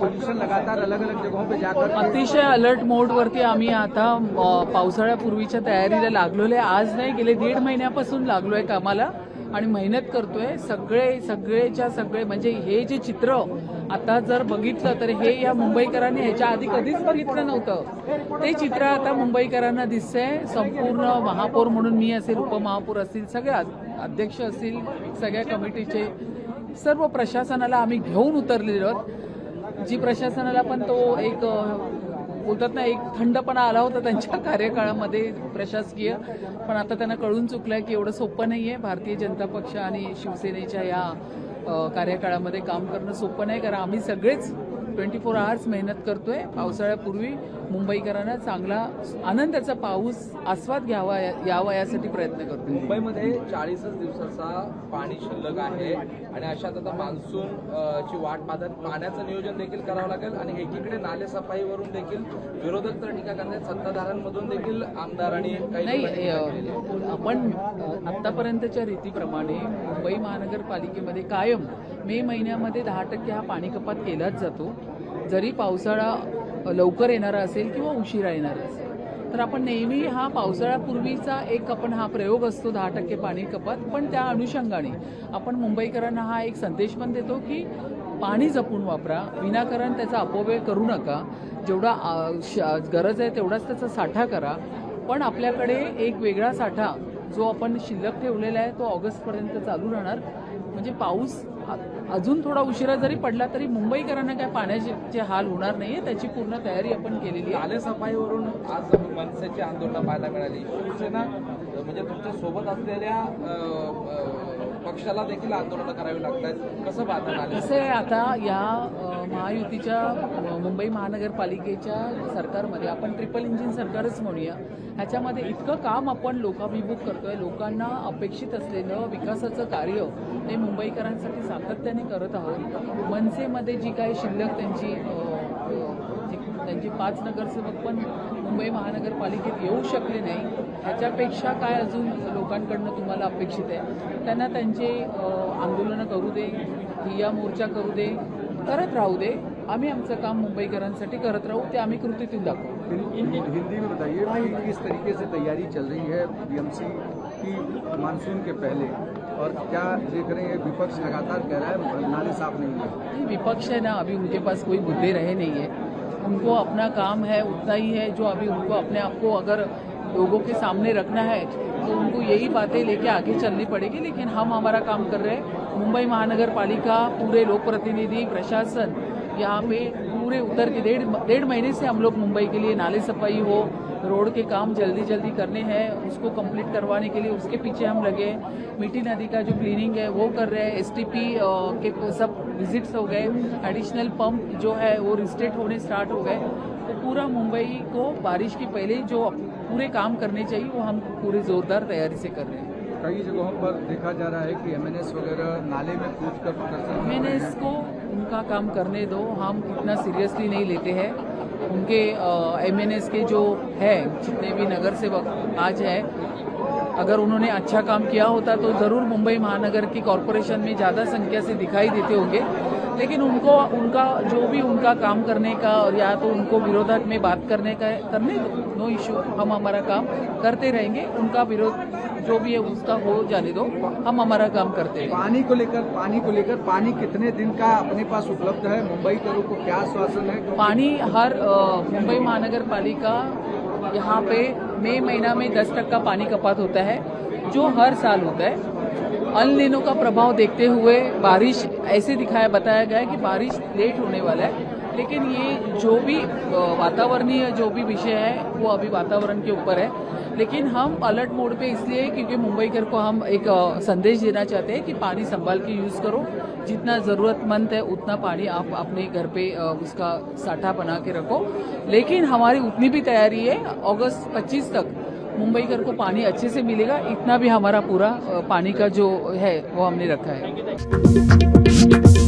Position लगातार अलग अलग जगहों पे जाकर अतिशय अलर्ट मोडवरती आम्ही आता पावसाळ्यापूर्वीच्या तयारीला लागलोय. आज नाही, गेले 1.5 महिन्यापासून लागलोय कामाला आणि मेहनत करतोय. सगळेच्या सगळे म्हणजे हे जे चित्र आता जर बघितलं तर हे या मुंबईकरांनी ह्याच्या आधी कधीच बघितलं नव्हतं. ते चित्र आता मुंबईकरांना दिसतंय. संपूर्ण महापौर म्हणून मी असेल, उपमहापौर असतील, सगळे अध्यक्ष असतील, सगळ्या कमिटीचे सर्व प्रशासनाला आम्ही घेऊन उतरलेलो आहोत. जी प्रशासनाला पण तो एक बोलतात ना, एक थंडपणा आला होता त्यांच्या कार्यकाळामध्ये प्रशासकीय, पण आता त्यांना कळून चुकलंय की एवढं सोपं नाहीये. भारतीय जनता पक्ष आणि शिवसेनेच्या या कार्यकाळामध्ये काम करणं सोपं नाही, कारण आम्ही सगळेच 24 आवर्स मेहनत करतोय. पावसाळ्यापूर्वी मुंबईकरांना चांगला आनंदाचा पाऊस आस्वाद यावा यासाठी प्रयत्न करतो. मुंबईमध्ये 40 दिवसाचा पाणी शिल्लक आहे आणि अशात आता मान्सून ची वाट पाहतात. पाण्याचं नियोजन देखील करावं लागेल आणि एकीकडे नाले सफाईवरून देखील विरोधक तर टीका करतात, सत्ताधाऱ्यांमधून देखील आमदार आणि नाही. आपण आतापर्यंतच्या रीतीप्रमाणे मुंबई महानगरपालिकेमध्ये कायम मे महिन्यामध्ये 10% हा पाणी कपात केलाच जातो. जरी पावसाळा लवकर येणारा असेल किंवा उशिरा येणारा असेल, तर आपण नेहमी हा पावसाळ्यापूर्वीचा एक आपण हा प्रयोग असतो 10% पाणी कपात. पण त्या अनुषंगाने आपण मुंबईकरांना हा एक संदेश पण देतो की पाणी जपून वापरा, विनाकारण त्याचा अपव्यय करू नका. जेवढा गरज आहे तेवढाच त्याचा साठा करा. पण आपल्याकडे एक वेगळा साठा जो आपण शिल्लक ठेवलेला आहे तो ऑगस्टपर्यंत चालू राहणार. म्हणजे पाऊस अजून थोडा उशिरा जरी पडला तरी मुंबईकरांना काय पाण्याचे हाल होणार नाहीये, त्याची पूर्ण तयारी आपण केलेली आहे. नाले सफाईवरून आज मनसेची आंदोलनं पाहायला मिळाली. शिवसेना म्हणजे तुमच्या सोबत असलेल्या पक्षाला देखील आंदोलनं करावी लागतात. कसं पाहता? कसं आहे, आता या महायुतीच्या मुंबई महानगरपालिकेच्या सरकारमध्ये आपण ट्रिपल इंजिन सरकारच म्हणूया. ह्याच्यामध्ये इतकं काम आपण लोकाभिमुख करतोय. लोकांना अपेक्षित असलेलं विकासाचं कार्य हे मुंबईकरांसाठी सातत्याने करत आहोत. मनसेमध्ये जी काही शिल्लक त्यांची 5 नगरसेवक पण मुंबई महानगरपालिकेत येऊ शकले नाही, ह्याच्यापेक्षा काय अजून लोकांकडनं तुम्हाला अपेक्षित आहे? त्यांना त्यांचे आंदोलनं करू दे, ठिय्या मोर्चा करू दे, करत राहू दे. आम्ही आमचं काम मुंबईकरांसाठी करत राहू, ते आम्ही कृतीतून दाखवू. हिंदी में बताइए कि किस तरीके से तैयारी चल रही है बीएमसी की मानसून के पहले, और क्या देख रहे हैं विपक्ष लगातार कह रहा है नाले साफ नहीं है? विपक्ष है ना, अभी उनके पास कोई मुद्दे रहे नहीं है. उनको अपना काम है उतना ही है जो अभी उनको अपने आप को अगर लोगों के सामने रखना है तो उनको यही बातें लेके आगे चलनी पड़ेगी. लेकिन हम हमारा काम कर रहे हैं. मुंबई महानगर पालिका, पूरे लोक प्रतिनिधि, प्रशासन यहाँ पे पूरे उतर के 1.5 महीने से हम लोग मुंबई के लिए नाले सफाई हो, रोड के काम जल्दी करने हैं, उसको कंप्लीट करवाने के लिए उसके पीछे हम लगे. मीठी नदी का जो क्लीनिंग है वो कर रहे हैं. एसटीपी के सब विजिट्स हो गए. एडिशनल पंप जो है वो रिस्टेट होने स्टार्ट हो गए. तो पूरा मुंबई को बारिश की पहले जो पूरे काम करने चाहिए वो हम पूरे जोरदार तैयारी से कर रहे हैं. कई जगहों पर देखा जा रहा है कि एमएनएस वगैरह नाले में कूद कर एमएनएस को उनका काम करने दो, हम इतना सीरियसली नहीं लेते हैं. उनके एमएनएस के जो है जितने भी नगर सेवक आज है, अगर उन्होंने अच्छा काम किया होता तो ज़रूर मुंबई महानगर की कॉरपोरेशन में ज़्यादा संख्या से दिखाई देते होंगे. लेकिन उनका जो भी उनका काम करने का, और या तो उनको विरोधक में बात करने दो, नो इश्यू. हम हमारा काम करते रहेंगे. उनका विरोध जो भी है उसका हो जाने दो, हम हमारा काम करते हैं. पानी को लेकर पानी कितने दिन का अपने पास उपलब्ध है? मुंबईकरों को क्या आश्वासन है? पानी हर मुंबई महानगर पालिका यहाँ पे मई महीना में 10% पानी कपात होता है, जो हर साल होता है. अल नीनो का प्रभाव देखते हुए बारिश ऐसे बताया गया है कि बारिश लेट होने वाला है. लेकिन ये जो भी वातावरणीय जो भी विषय है वो अभी वातावरण के ऊपर है. लेकिन हम अलर्ट मोड पे इसलिए क्योंकि मुंबईकर को हम एक संदेश देना चाहते हैं कि पानी संभाल के यूज़ करो. जितना ज़रूरतमंद है उतना पानी आप अपने घर पे उसका साठा बना के रखो. लेकिन हमारी उतनी भी तैयारी है, अगस्त 25 तक मुंबईकर को पानी अच्छे से मिलेगा. इतना भी हमारा पूरा पानी का जो है वो हमने रखा है.